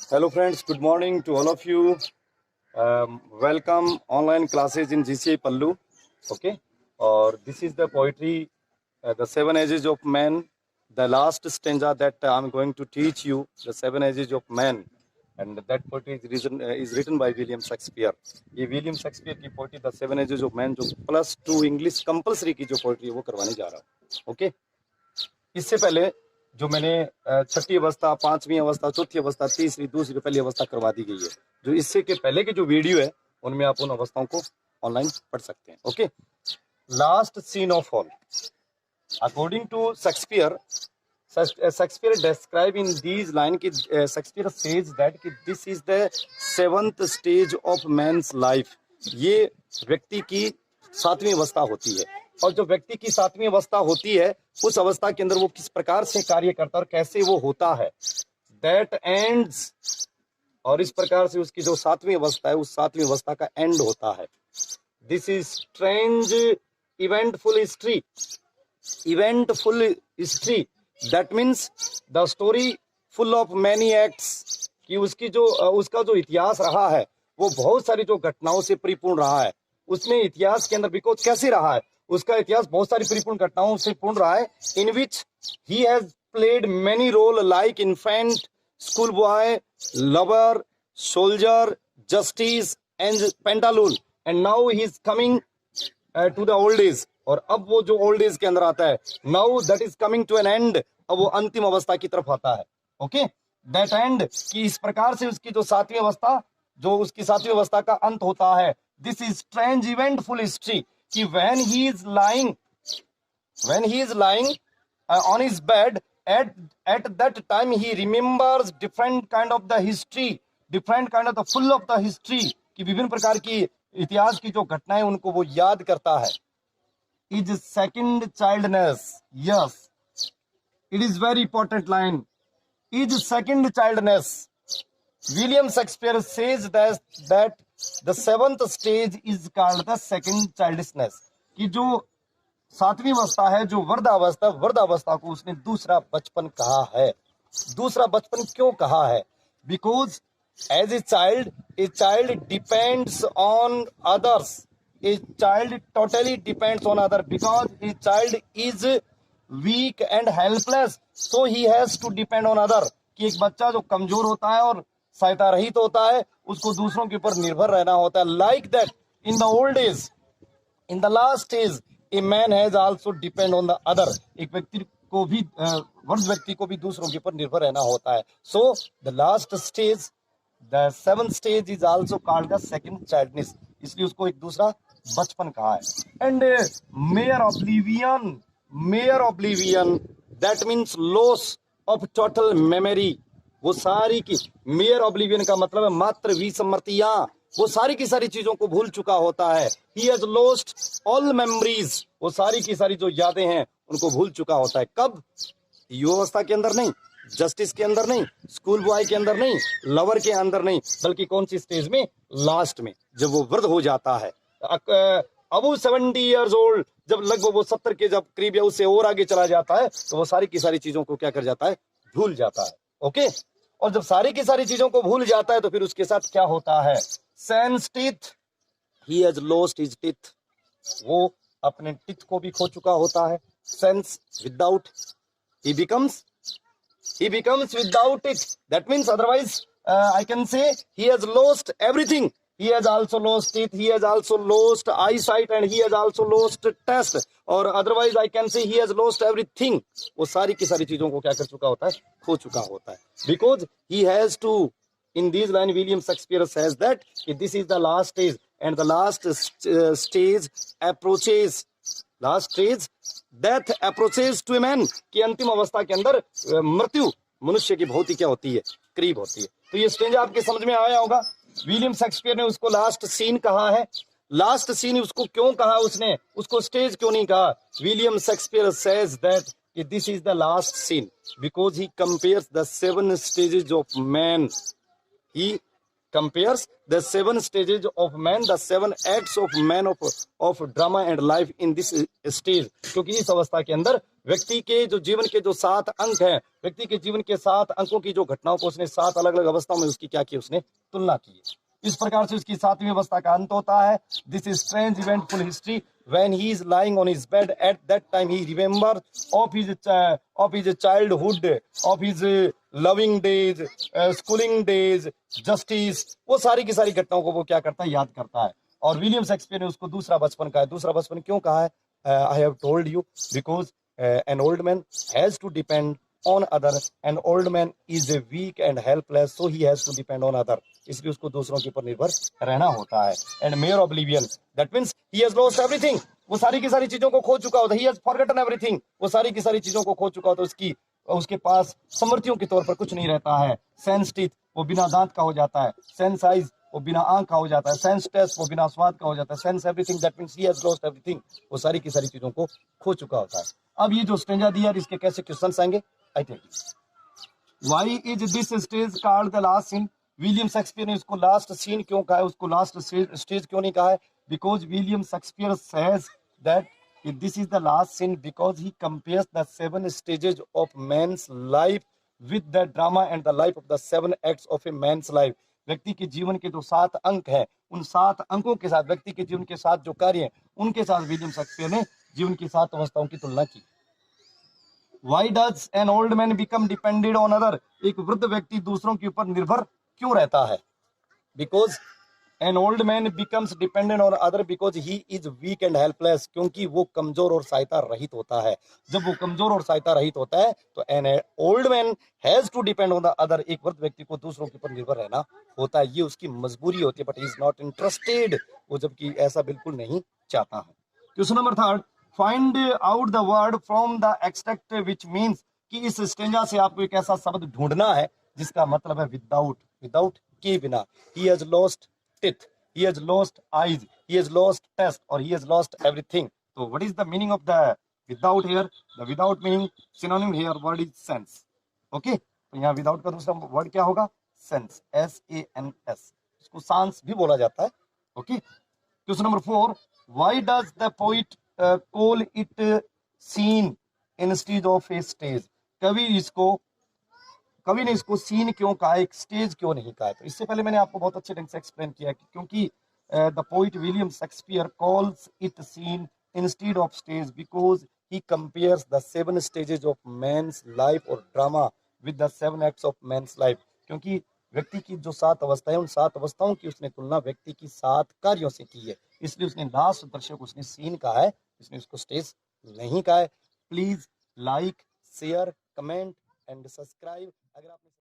Hello friends, good morning to all of you. Welcome online classes in GCA Pallu. Okay, or this is the poetry, the seven ages of man. The last stanza that I'm going to teach you, the seven ages of man, and that poetry is written by William Shakespeare. ये William Shakespeare की poetry the seven ages of man जो +2 English compulsory की जो poetry है वो करवाने जा रहा हूँ. ओके, इससे पहले जो मैंने छठी अवस्था, पांचवी अवस्था, चौथी अवस्था, तीसरी, दूसरी, पहली अवस्था करवा दी गई है. जो इससे के पहले के जो वीडियो है उनमें आप उन अवस्थाओं को ऑनलाइन पढ़ सकते हैं. Okay, last scene of all according to Shakespeare. Shakespeare describe in these line कि शेक्सपियर says that कि this is the seventh stage of man's life. ये व्यक्ति की 7वीं अवस्था होती है. और जो व्यक्ति की 7वीं अवस्था होती है उस अवस्था के अंदर वो किस प्रकार से कार्य करता है और कैसे वो होता है, दैट एंड्स. और इस प्रकार से उसकी जो 7वीं अवस्था है उस 7वीं अवस्था का एंड होता है. This is strange eventful history. Eventful history that means the story full of many acts. कि उसका जो इतिहास रहा है वो बहुत सारी जो घटनाओं से परिपूर्ण रहा है. उसने इतिहास के अंदर बिकॉज कैसे रहा है, उसका इतिहास बहुत सारी परिपूर्ण घटनाओं से पूर्ण रहा है. In which he has played many role like infant, school boy, lover, soldier, justice and pantaloon. And now he is coming to the old age. और अब वो जो ओल्ड एज के अंदर आता है, now that is coming to an end. अब वो अंतिम अवस्था की तरफ आता है. ओके, दैट एंड कि इस प्रकार से उसकी जो 7वीं अवस्था, जो उसकी 7वीं अवस्था का अंत होता है. This is strange eventful history कि when he is lying on his bed, at that time he remembers different kind of the history, different kind of the full of the history कि विभिन्न प्रकार की इतिहास की जो घटनाएं उनको वो याद करता है. Is second childness. Yes, it is very important line. Is second childness. William Shakespeare says that the 7th stage is called the second childishness. कि जो 7वीं अवस्था है, जो वर्धावस्था को उसने दूसरा बचपन कहा है. दूसरा बचपन क्यों कहा है? Because as a child depends on others. A child totally depends on other because a child is weak and helpless, so he has to depend on other. कि एक बच्चा जो कमजोर होता है और सहायता रहित होता है, उसको दूसरों के ऊपर निर्भर रहना होता है. Like that in the old age, in the last age, a man has also depend on the other. एक व्यक्ति को भी वृद्ध व्यक्ति को भी दूसरों के ऊपर निर्भर रहना होता है. So the last stage, the 7th stage is also called the second childness. इसलिए उसको एक दूसरा बचपन कहा है. And mere oblivion that means loss of total memory. वो सारी की मेयर ऑब्लिवियन का मतलब है मात्र विस्मृतियां. वो सारी की सारी चीजों को भूल चुका होता है. ही हैज लॉस्ट ऑल मेमोरीज. वो सारी की सारी जो यादें हैं उनको भूल चुका होता है. कब? युवावस्था के अंदर नहीं, जस्टिस के अंदर नहीं, स्कूल बॉय के अंदर नहीं, लवर के अंदर नहीं, बल्कि कौन सी स्टेज में? लास्ट में, जब वो वृद्ध हो जाता है. अब 70 ईयर्स ओल्ड, जब लगभग वो 70 के जब करीब या उससे और आगे चला जाता है तो वो सारी की सारी चीजों को क्या कर जाता है? भूल जाता है. ओके, और जब सारी की सारी चीजों को भूल जाता है तो फिर उसके साथ क्या होता है? Sense teeth, he has lost his teeth. वो अपने टीथ को भी खो चुका होता है. Sense without, he becomes without it. That means otherwise I can say he has lost everything. He has also lost teeth, he has also lost eyesight and he has also lost taste. Or otherwise I can say he has lost everything. वो सारी की सारी चीजों को क्या कर चुका होता है? खो चुका होता है. Because he has to, in these line William Shakespeare says that this is the last stage and the last stage approaches. Last stage death approaches to a man. की अंतिम अवस्था के अंदर मृत्यु मनुष्य की बहुत ही क्या होती है? करीब होती है. तो ये स्टेज आपके समझ में आया होगा. विलियम शेक्सपियर ने उसको लास्ट सीन कहा है. लास्ट सीन उसको क्यों कहा? उसने उसको स्टेज क्यों नहीं कहा? William Shakespeare says that this is the last scene because he compares the 7 stages of man. He compares the 7 stages of man, the 7 acts of man of drama and life in this stage. क्योंकि इस अवस्था के अंदर व्यक्ति के जो जीवन के जो 7 अंक हैं, व्यक्ति के जीवन के 7 अंकों की जो घटनाओं को उसने 7 अलग अलग अवस्थाओं में उसकी क्या की, उसने तुलना की। इस प्रकार से उसकी 7वीं अवस्था का अंत होता है। This is strange eventful history when he is lying on his bed at that time he remember of his childhood, of his loving days, schooling days, justice, वो सारी की सारी घटनाओं को वो क्या करता है, याद करता है। और विलियम शेक्सपियर ने उसको दूसरा बचपन कहा है। दूसरा बचपन क्यों कहा है? I have told you because an old man has to depend on other, an old man is a weak and helpless, so he has to depend on other, इसलिए उसको दूसरों के ऊपर निर्भर रहना होता है। And mere oblivion, that means he has lost everything, वो सारी की सारी चीजों को खो चुका होता है। ही हैज फॉरगॉटन एवरीथिंग, वो सारी की सारी चीजों को खो चुका होता है। उसके पास समृद्धियों के तौर पर कुछ नहीं रहता है। सेंस टीथ, वो बिना दांत का हो जाता है। सेंस आइज, वो बिना आंख का हो जाता है। सेंस टेस्ट, वो बिना स्वाद का हो जाता है। Sense everything, that means he has lost everything, वो सारी की सारी चीजों को खो चुका होता है। अब ये जो स्टेंजा दिया है, इसके कैसे क्वेश्चंस आएंगे, I think. Why is this stage called the last scene? William Shakespeare ने इसको लास्ट सीन क्यों कहा है, उसको लास्ट स्टेज क्यों नहीं कहा है? Because William Shakespeare says that this is the last scene because he compares the 7 stages of man's life with the drama and the life of the 7 acts of a man's life. व्यक्ति के जीवन के जो 7 अंक है, उन 7 अंकों के साथ व्यक्ति के जीवन के 7 जो कार्य हैं, उनके साथ विलियम शेक्सपियर ने जीवन की 7 अवस्थाओं की तुलना की। Why does an old man become dependent on other? एक वृद्ध व्यक्ति दूसरों के ऊपर निर्भर क्यों रहता है? Because an old man becomes dependent on other because he is weak and helpless, क्योंकि वो कमजोर और सहायता रहित होता है। जब वो कमजोर और सहायता रहित होता है तो an old man has to depend on the other, एक वृद्ध व्यक्ति को दूसरों के ऊपर निर्भर रहना होता है। ये उसकी मजबूरी होती है, but he is not interested, वो जबकि ऐसा बिल्कुल नहीं चाहता है। Question number 3, find out the word from the extract which means, कि इस स्टेंजा से आपको एक ऐसा शब्द ढूंढना है जिसका मतलब है विदाउट, विदाउट के बिना। He has lost teeth, he has lost eyes, he has lost taste और ही हैज लॉस्ट एवरीथिंग। तो what is the meaning of the without here? The without meaning synonym here word is sense. Okay, तो यहाँ without का दूसरा word क्या होगा? Sense, SANS, इसको सांस भी बोला जाता है। Okay, question number 4, why does the poet call it scene instead of a stage? कवि ने इसको सीन क्यों कहा, एक स्टेज क्यों नहीं कहा? तो इससे पहले मैंने आपको बहुत अच्छे ढंग से एक्सप्लेन किया कि क्योंकि the poet William Shakespeare calls it scene instead of stage because he compares the 7 stages of man's life और drama with the 7 acts of man's life. क्योंकि व्यक्ति की जो 7 अवस्थाएं, उन 7 अवस्थाओं की उसने तुलना व्यक्ति की 7 कार्यों से की है, इसलिए उसने लास्ट दृश्य को उसने सीन कहा है, इसने उसको स्टेज नहीं कहा है। Please like, share, comment and subscribe. अगर आपने